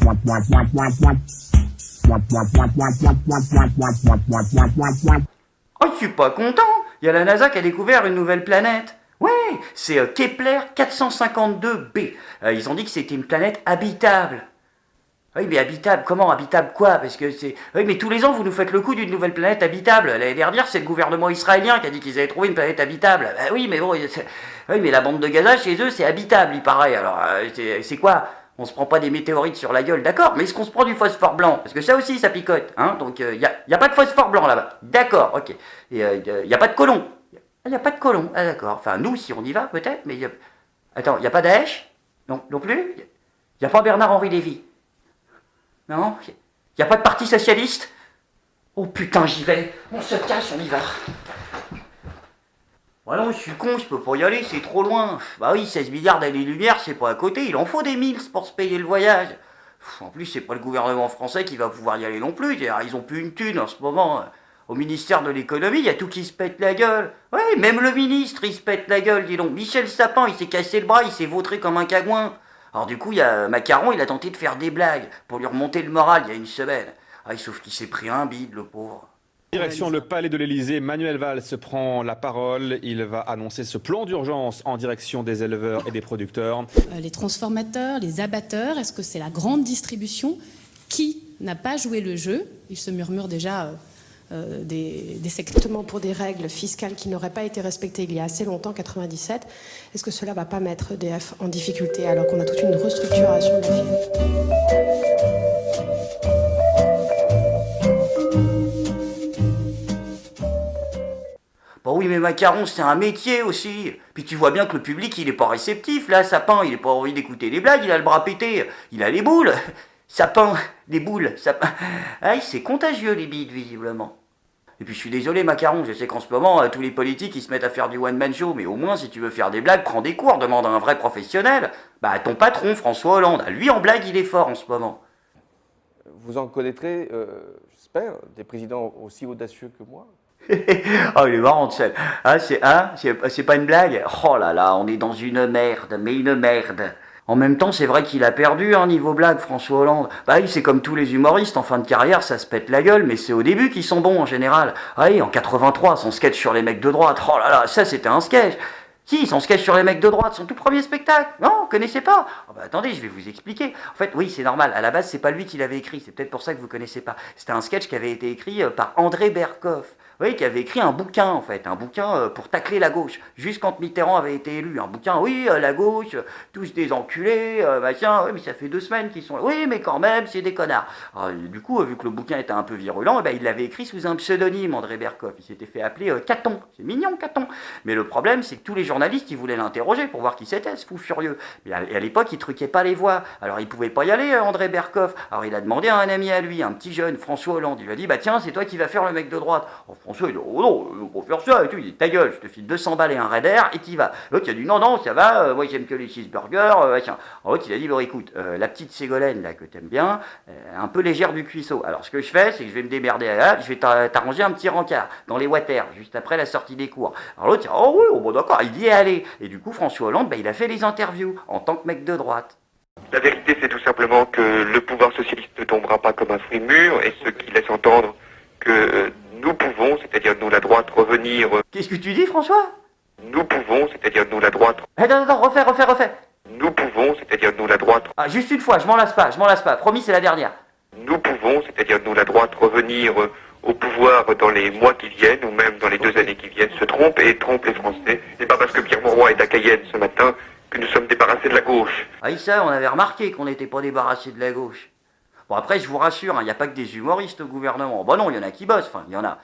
Oh, je suis pas content. Il y a la NASA qui a découvert une nouvelle planète. Ouais, c'est Kepler 452b. Ils ont dit que c'était une planète habitable. Oui, mais habitable, comment habitable quoi? Parce que c'est... Oui, mais tous les ans, vous nous faites le coup d'une nouvelle planète habitable. L'année dernière, c'est le gouvernement israélien qui a dit qu'ils avaient trouvé une planète habitable. Bah oui, mais bon... Oui, mais la bande de Gaza, chez eux, c'est habitable, il paraît. Alors, c'est quoi? On se prend pas des météorites sur la gueule, d'accord? Mais est-ce qu'on se prend du phosphore blanc? Parce que ça aussi, ça picote, hein? Donc, y a pas de phosphore blanc là-bas. D'accord, ok. Et y a pas de colon. Il n'y a pas de colon, ah d'accord. Enfin, nous, si on y va, peut-être, mais... Attends, il n'y a pas Daesh? Non plus? Il n'y a pas Bernard-Henri Lévy? Non? Il n'y a pas de parti socialiste? Oh putain, j'y vais. On se cache, on y va. Ouais non, je suis con, je peux pas y aller, c'est trop loin. Bah oui, 16 milliards d'années-lumière, c'est pas à côté, il en faut des milles pour se payer le voyage. En plus, c'est pas le gouvernement français qui va pouvoir y aller non plus, ils ont plus une thune en ce moment. Au ministère de l'économie, il y a tout qui se pète la gueule. Ouais, même le ministre, il se pète la gueule, dis donc. Michel Sapin, il s'est cassé le bras, il s'est vautré comme un cagouin. Alors du coup, il y a Macron, il a tenté de faire des blagues pour lui remonter le moral il y a une semaine. Ah, sauf qu'il s'est pris un bide, le pauvre. Direction le palais de l'Élysée, Manuel Valls prend la parole. Il va annoncer ce plan d'urgence en direction des éleveurs et des producteurs. Les transformateurs, les abatteurs, est-ce que c'est la grande distribution qui n'a pas joué le jeu? Il se murmure déjà des sectements pour des règles fiscales qui n'auraient pas été respectées il y a assez longtemps, 97. Est-ce que cela ne va pas mettre EDF en difficulté alors qu'on a toute une restructuration de la filière? Bah oui, mais Macaron, c'est un métier aussi. Puis tu vois bien que le public, il est pas réceptif. Là, Sapin, il est pas envie d'écouter les blagues, il a le bras pété. Il a les boules. Sapin, des boules, Sapin. Ah, c'est contagieux, les bides, visiblement. Et puis je suis désolé, Macaron, je sais qu'en ce moment, tous les politiques, ils se mettent à faire du one-man show. Mais au moins, si tu veux faire des blagues, prends des cours, demande à un vrai professionnel. Bah, ton patron, François Hollande. Lui, en blague, il est fort en ce moment. Vous en connaîtrez, j'espère, des présidents aussi audacieux que moi. Oh, il est marrant, celle. Ah, c'est pas une blague. Oh là là, on est dans une merde, mais une merde. En même temps, c'est vrai qu'il a perdu, hein, niveau blague, François Hollande. Bah oui, c'est comme tous les humoristes, en fin de carrière, ça se pète la gueule, mais c'est au début qu'ils sont bons, en général. Ah oui, en 83, son sketch sur les mecs de droite. Oh là là, ça, c'était un sketch. Si, son sketch sur les mecs de droite, son tout premier spectacle. Non, vous connaissez pas? Oh bah attendez, je vais vous expliquer. En fait, oui, c'est normal. À la base, c'est pas lui qui l'avait écrit. C'est peut-être pour ça que vous connaissez pas. C'était un sketch qui avait été écrit par André Berkoff. Oui, qui avait écrit un bouquin, en fait, un bouquin pour tacler la gauche, juste quand Mitterrand avait été élu, un bouquin, oui, la gauche, tous des enculés, machin, oui, mais ça fait 2 semaines qu'ils sont là, oui, mais quand même, c'est des connards. Alors, du coup, vu que le bouquin était un peu virulent, eh ben, il l'avait écrit sous un pseudonyme, André Berkoff, il s'était fait appeler Caton, c'est mignon, Caton. Mais le problème, c'est que tous les journalistes, ils voulaient l'interroger pour voir qui c'était, ce fou furieux. Et à l'époque, il truquait pas les voix, alors il pouvait pas y aller, André Berkoff. Alors il a demandé à un ami à lui, un petit jeune, François Hollande, il lui a dit, bah tiens, c'est toi qui vas faire le mec de droite. Alors, François, il dit, oh non, pour faire ça et tout, il dit ta gueule, je te file 200 balles et un Red Air et t'y vas. L'autre il a dit non, ça va, moi j'aime que les cheeseburgers, machin. L'autre il a dit bon écoute, la petite Ségolène là que t'aimes bien, un peu légère du cuisseau. Alors ce que je fais, c'est que je vais me démerder là, je vais t'arranger un petit rencard dans les water, juste après la sortie des cours. Alors l'autre il dit oh oui, oh, bon d'accord, il y est allé. Et du coup François Hollande, bah, il a fait les interviews en tant que mec de droite. La vérité c'est tout simplement que le pouvoir socialiste ne tombera pas comme un fruit mûr et ce qui laisse entendre que nous pouvons, c'est-à-dire nous la droite, revenir... Qu'est-ce que tu dis, François? Nous pouvons, c'est-à-dire nous la droite... Attends, refais. Nous pouvons, c'est-à-dire nous la droite... Ah, juste une fois, je m'en lasse pas, promis, c'est la dernière. Nous pouvons, c'est-à-dire nous la droite, revenir au pouvoir dans les mois qui viennent, ou même dans les 2 années qui viennent, se trompe et trompe les Français. C'est pas parce que Pierre Mauroy est à Cayenne ce matin que nous sommes débarrassés de la gauche. Ah, ça, on avait remarqué qu'on n'était pas débarrassés de la gauche. Bon, après, je vous rassure, il n'y a pas que des humoristes au gouvernement. Bon, non, il y en a qui bossent. Enfin, il y en a.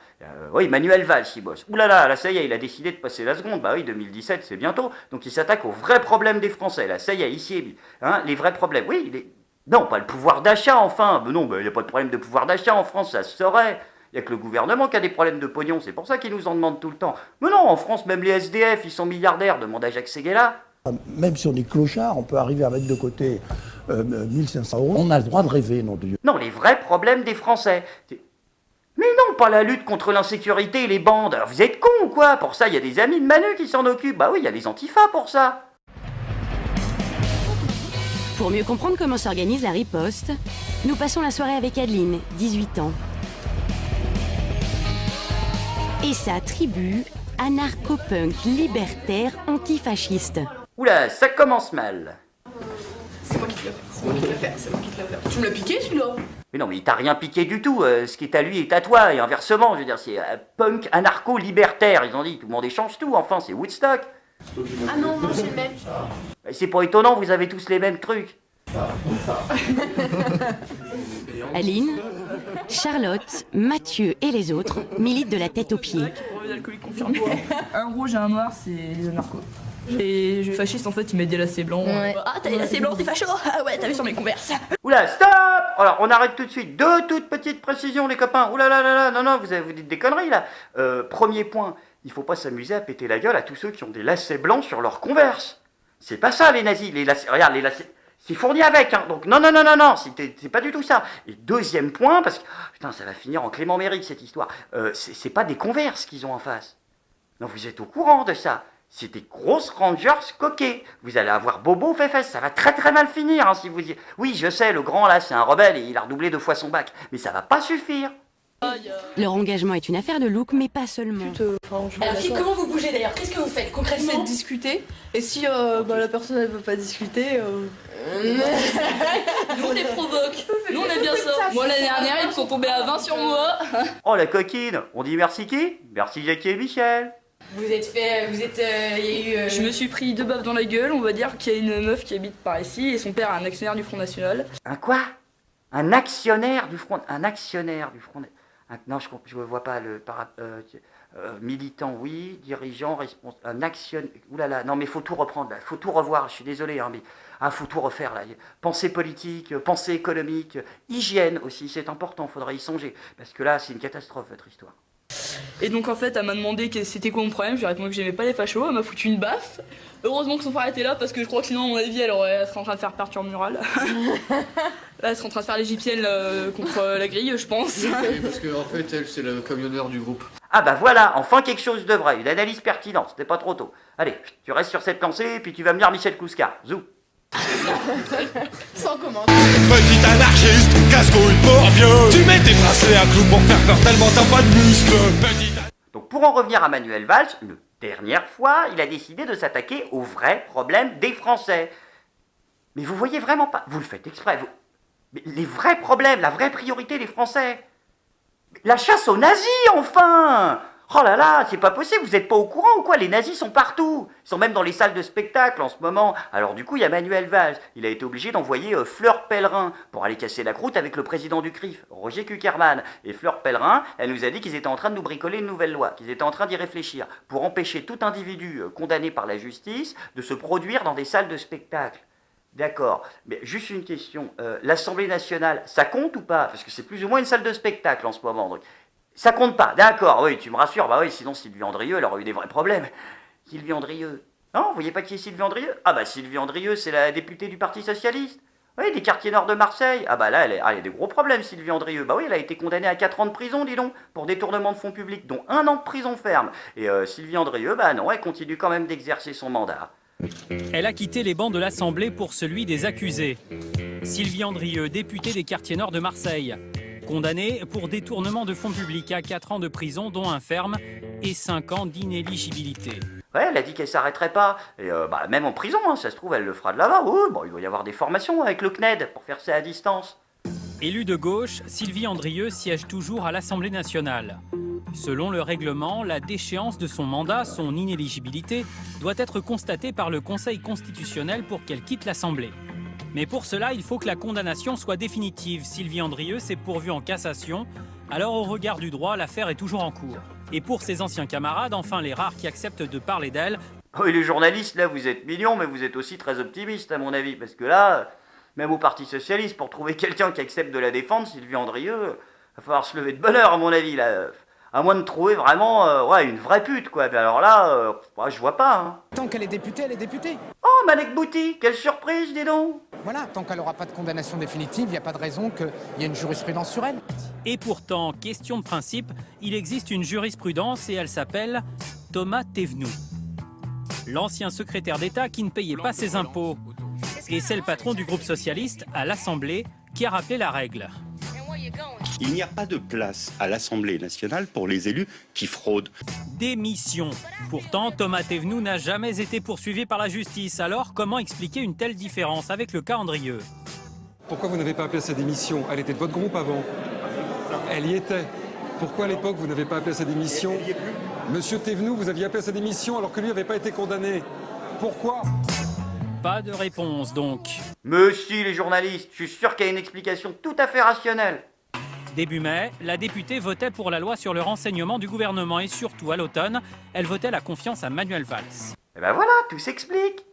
Oui, Manuel Valls, il bosse. Ouh là, ça y est, il a décidé de passer la seconde. Bah oui, 2017, c'est bientôt. Donc, il s'attaque aux vrais problèmes des Français. Là, ça y est, ici, hein, les vrais problèmes. Oui, non, pas le pouvoir d'achat, enfin. Mais non, il n'y a pas de problème de pouvoir d'achat en France, ça se saurait. Il n'y a que le gouvernement qui a des problèmes de pognon. C'est pour ça qu'ils nous en demandent tout le temps. Mais non, en France, même les SDF, ils sont milliardaires. Demande à Jacques Séguéla. Même si on est clochard, on peut arriver à mettre de côté 1500 €. On a le droit de rêver, nom de Dieu. Non, les vrais problèmes des Français. Mais non, pas la lutte contre l'insécurité et les bandes. Alors, vous êtes cons ou quoi? Pour ça, il y a des amis de Manu qui s'en occupent. Bah oui, il y a les antifas pour ça. Pour mieux comprendre comment s'organise la riposte, nous passons la soirée avec Adeline, 18 ans. Et sa tribu, anarcho-punk libertaire antifasciste. Oula, ça commence mal. C'est moi qui te l'ai fait, c'est moi qui te l'ai fait, c'est moi qui te l'ai fait. Tu me l'as piqué celui-là? Mais non, mais il t'a rien piqué du tout. Ce qui est à lui est à toi, et inversement. Je veux dire, c'est punk anarcho-libertaire. Ils ont dit, tout le monde échange tout, enfin, c'est Woodstock. Ah non, non, c'est le même. C'est pas étonnant, vous avez tous les mêmes trucs. Aline, Charlotte, Mathieu et les autres militent de la tête aux pieds. D'alcoolique confirmé. Un rouge et un noir, c'est les anarchos. Et je fasciste, en fait, il m'a dit lacets blancs. Ouais. Ah, t'as des lacets blancs, c'est facho. Ah ouais, t'as vu sur mes converses. Oula, stop! Alors, on arrête tout de suite. Deux toutes petites précisions, les copains. Oula là là là, non, non, vous dites des conneries, là. Premier point, il faut pas s'amuser à péter la gueule à tous ceux qui ont des lacets blancs sur leurs converses. C'est pas ça, les nazis. Les lacets, regarde, les lacets... C'est fourni avec, hein. Donc non, non, non, non, non, c'est pas du tout ça. Et deuxième point, parce que, putain, ça va finir en Clément Méric, cette histoire. C'est pas des converses qu'ils ont en face. Non, vous êtes au courant de ça. C'est des grosses Rangers coquets. Vous allez avoir bobo féfesse, ça va très très mal finir, hein, si vous y... Oui, je sais, le grand, là, c'est un rebelle et il a redoublé 2 fois son bac. Mais ça va pas suffire. Leur engagement est une affaire de look, mais pas seulement. Alors, comment vous bougez d'ailleurs? Qu'est-ce que vous faites concrètement? C'est de discuter. Et si la personne elle veut pas discuter, nous on les provoque. Nous on aime bien ça. Moi l'année dernière ils me sont tombés à 20 sur moi. Oh la coquine, on dit merci qui? Merci Jackie et Michel. Il y a eu. Je me suis pris 2 baffes dans la gueule. On va dire qu'il y a une meuf qui habite par ici et son père est un actionnaire du Front National. Un quoi? Un actionnaire du Front... Un actionnaire du Front... Non, je vois pas le... militant, oui. Dirigeant, responsable... Un actionnaire... Oulala, non mais faut tout reprendre, là. Faut tout revoir, je suis désolé, hein, mais... Ah, faut tout refaire, là. Pensée politique, pensée économique, hygiène aussi, c'est important, faudrait y songer. Parce que là, c'est une catastrophe, votre histoire. Et donc en fait elle m'a demandé c'était quoi mon problème, je lui ai répondu que j'aimais pas les fachos, elle m'a foutu une baffe. Heureusement que son frère était là parce que je crois que sinon à mon avis elle serait en train de faire peinture murale. Là elle serait en train de faire l'égyptienne contre la grille je pense. Oui, parce qu'en fait elle c'est le camionneur du groupe. Ah bah voilà, enfin quelque chose de vrai, une analyse pertinente, c'était pas trop tôt. Allez, tu restes sur cette lancée et puis tu vas me dire Michel Kouska, zou. Sans commentaire. Petit anarchiste, casse-couille pour vieux. Tu mets tes bracelets à clous pour faire peur tellement t'as pas de muscles. Donc pour en revenir à Manuel Valls, une dernière fois, il a décidé de s'attaquer aux vrais problèmes des Français. Mais vous voyez vraiment pas, vous le faites exprès, vous... Mais les vrais problèmes, la vraie priorité des Français. La chasse aux nazis, enfin! Oh là là, c'est pas possible, vous êtes pas au courant ou quoi? Les nazis sont partout. Ils sont même dans les salles de spectacle en ce moment. Alors du coup, il y a Manuel Valls. Il a été obligé d'envoyer Fleur Pellerin pour aller casser la croûte avec le président du CRIF, Roger Kuckerman. Et Fleur Pellerin, elle nous a dit qu'ils étaient en train de nous bricoler une nouvelle loi, qu'ils étaient en train d'y réfléchir, pour empêcher tout individu condamné par la justice de se produire dans des salles de spectacle. D'accord, mais juste une question, l'Assemblée nationale, ça compte ou pas? Parce que c'est plus ou moins une salle de spectacle en ce moment, donc... Ça compte pas, d'accord, oui, tu me rassures, bah oui, sinon Sylvie Andrieux, elle aurait eu des vrais problèmes. Sylvie Andrieux. Non, vous voyez pas qui est Sylvie Andrieux? Ah bah Sylvie Andrieux, c'est la députée du Parti Socialiste. Oui, des quartiers nord de Marseille. Ah bah là, elle a des gros problèmes, Sylvie Andrieux. Bah oui, elle a été condamnée à 4 ans de prison, dis donc, pour détournement de fonds publics, dont 1 an de prison ferme. Et Sylvie Andrieux, bah non, elle continue quand même d'exercer son mandat. Elle a quitté les bancs de l'Assemblée pour celui des accusés. Sylvie Andrieux, députée des quartiers nord de Marseille. Condamnée pour détournement de fonds publics à 4 ans de prison, dont un ferme, et 5 ans d'inéligibilité. Ouais, elle a dit qu'elle s'arrêterait pas. Et bah, même en prison, hein, ça se trouve, elle le fera de là-bas. Oui, bon, il doit y avoir des formations avec le CNED pour faire ça à distance. Élue de gauche, Sylvie Andrieux siège toujours à l'Assemblée nationale. Selon le règlement, la déchéance de son mandat, son inéligibilité, doit être constatée par le Conseil constitutionnel pour qu'elle quitte l'Assemblée. Mais pour cela, il faut que la condamnation soit définitive. Sylvie Andrieux s'est pourvue en cassation. Alors au regard du droit, l'affaire est toujours en cours. Et pour ses anciens camarades, enfin les rares qui acceptent de parler d'elle... Oui, les journalistes, là, vous êtes mignons, mais vous êtes aussi très optimistes, à mon avis. Parce que là, même au Parti Socialiste, pour trouver quelqu'un qui accepte de la défendre, Sylvie Andrieux, va falloir se lever de bonne heure, à mon avis, là. À moins de trouver vraiment ouais, une vraie pute, quoi. Mais alors là, je vois pas, hein. Tant qu'elle est députée, elle est députée. Oh, Malek Bouti, quelle surprise, dis donc. Voilà, tant qu'elle n'aura pas de condamnation définitive, il n'y a pas de raison qu'il y ait une jurisprudence sur elle. Et pourtant, question de principe, il existe une jurisprudence et elle s'appelle Thomas Thévenoud. L'ancien secrétaire d'État qui ne payait pas ses impôts. Et c'est le patron du groupe socialiste à l'Assemblée qui a rappelé la règle. Il n'y a pas de place à l'Assemblée nationale pour les élus qui fraudent. Démission. Pourtant, Thomas Thévenoud n'a jamais été poursuivi par la justice. Alors, comment expliquer une telle différence avec le cas Andrieux? Pourquoi vous n'avez pas appelé sa démission? Elle était de votre groupe avant. Elle y était. Pourquoi à l'époque vous n'avez pas appelé sa démission? Monsieur Thévenoud, vous aviez appelé sa démission alors que lui n'avait pas été condamné. Pourquoi? Pas de réponse donc. Mais si, les journalistes, je suis sûr qu'il y a une explication tout à fait rationnelle. Début mai, la députée votait pour la loi sur le renseignement du gouvernement et surtout à l'automne, elle votait la confiance à Manuel Valls. Et ben voilà, tout s'explique.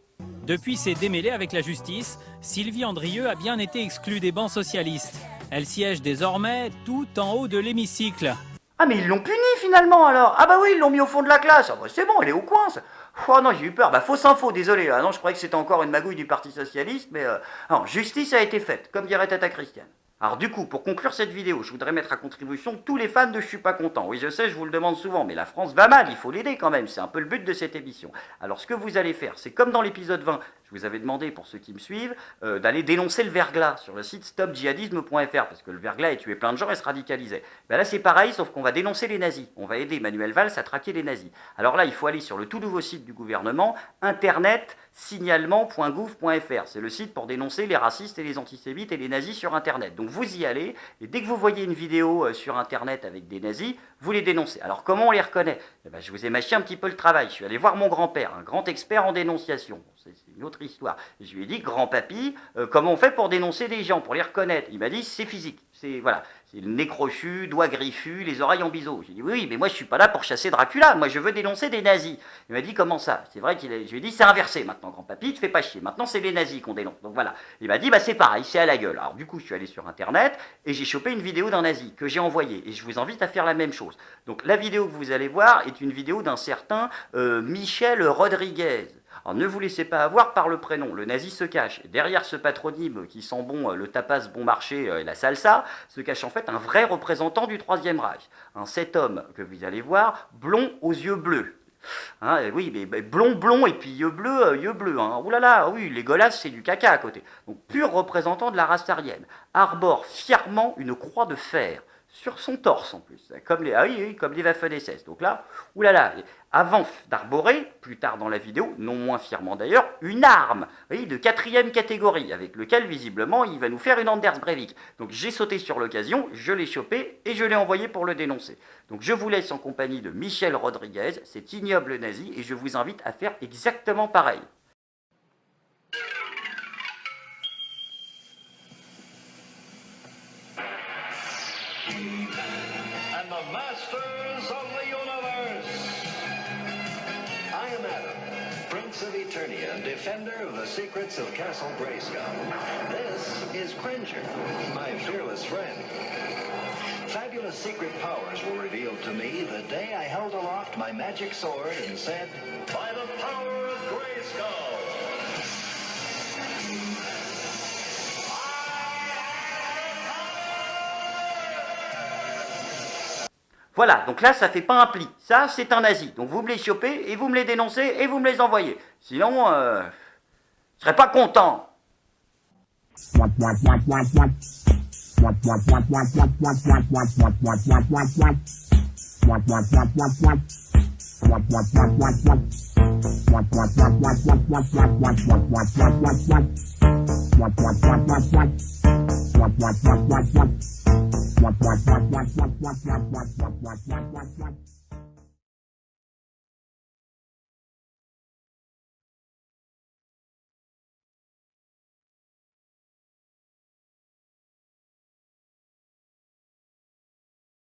Depuis ses démêlés avec la justice, Sylvie Andrieux a bien été exclue des bancs socialistes. Elle siège désormais tout en haut de l'hémicycle. Ah mais ils l'ont puni finalement alors. Ah bah oui, ils l'ont mis au fond de la classe. Ah bah c'est bon, elle est au coin. Ça. Oh non, j'ai eu peur. Bah fausse info, désolé. Ah non, je croyais que c'était encore une magouille du Parti Socialiste, mais non, justice a été faite, comme dirait Tata Christiane. Alors du coup, pour conclure cette vidéo, je voudrais mettre à contribution tous les fans de Je suis pas content. Oui, je sais, je vous le demande souvent, mais la France va mal, il faut l'aider quand même, c'est un peu le but de cette émission. Alors ce que vous allez faire, c'est comme dans l'épisode 20, je vous avais demandé, pour ceux qui me suivent, d'aller dénoncer le verglas sur le site stopdjihadisme.fr, parce que le verglas a tué plein de gens et se radicalisait. Ben là c'est pareil, sauf qu'on va dénoncer les nazis. On va aider Manuel Valls à traquer les nazis. Alors là, il faut aller sur le tout nouveau site du gouvernement, internet-signalement.gouv.fr. C'est le site pour dénoncer les racistes et les antisémites et les nazis sur Internet. Donc vous y allez, et dès que vous voyez une vidéo sur Internet avec des nazis, vous les dénoncez. Alors comment on les reconnaît? Eh ben, je vous ai mâché un petit peu le travail. Je suis allé voir mon grand-père, un grand expert en dénonciation. C'est une autre histoire. Et je lui ai dit, grand-papy, comment on fait pour dénoncer des gens, pour les reconnaître? Il m'a dit, c'est physique. C'est voilà, c'est le nez crochu, doigts griffus, les oreilles en biseau. J'ai dit, oui, mais moi je suis pas là pour chasser Dracula, moi je veux dénoncer des nazis. Il m'a dit, comment ça? C'est vrai je lui ai dit, c'est inversé maintenant, grand-papy, te fais pas chier. Maintenant c'est les nazis qu'on dénonce. Donc voilà. Il m'a dit, bah c'est pareil, c'est à la gueule. Alors du coup, je suis allé sur Internet et j'ai chopé une vidéo d'un nazi que j'ai envoyée. Et je vous invite à faire la même chose. Donc la vidéo que vous allez voir est une vidéo d'un certain Michel Rodriguez. Alors ne vous laissez pas avoir par le prénom, le nazi se cache. Et derrière ce patronyme qui sent bon le tapas bon marché et la salsa, se cache en fait un vrai représentant du Troisième Reich. Cet homme que vous allez voir, blond aux yeux bleus. Hein, oui, mais blond et puis yeux bleus. Hein. Ouh là là, oui, les golasses c'est du caca à côté. Donc pur représentant de la race aryenne. Arbore fièrement une croix de fer. Sur son torse en plus, comme les Waffen-SS. Donc là, oulala, avant d'arborer, plus tard dans la vidéo, non moins fièrement d'ailleurs, une arme, oui, de 4e catégorie, avec lequel visiblement il va nous faire une Anders Breivik. Donc j'ai sauté sur l'occasion, je l'ai chopé et je l'ai envoyé pour le dénoncer. Donc je vous laisse en compagnie de Michel Rodriguez, cet ignoble nazi, et je vous invite à faire exactement pareil. And the masters of the universe. I am Adam, Prince of Eternia and defender of the secrets of Castle Grayskull. This is Cringer, my fearless friend. Fabulous secret powers were revealed to me the day I held aloft my magic sword and said, "By the power of Grayskull." Voilà, donc là, ça fait pas un pli. Ça, c'est un nazi. Donc vous me les chopez, et vous me les dénoncez, et vous me les envoyez. Sinon, je serais pas content. What?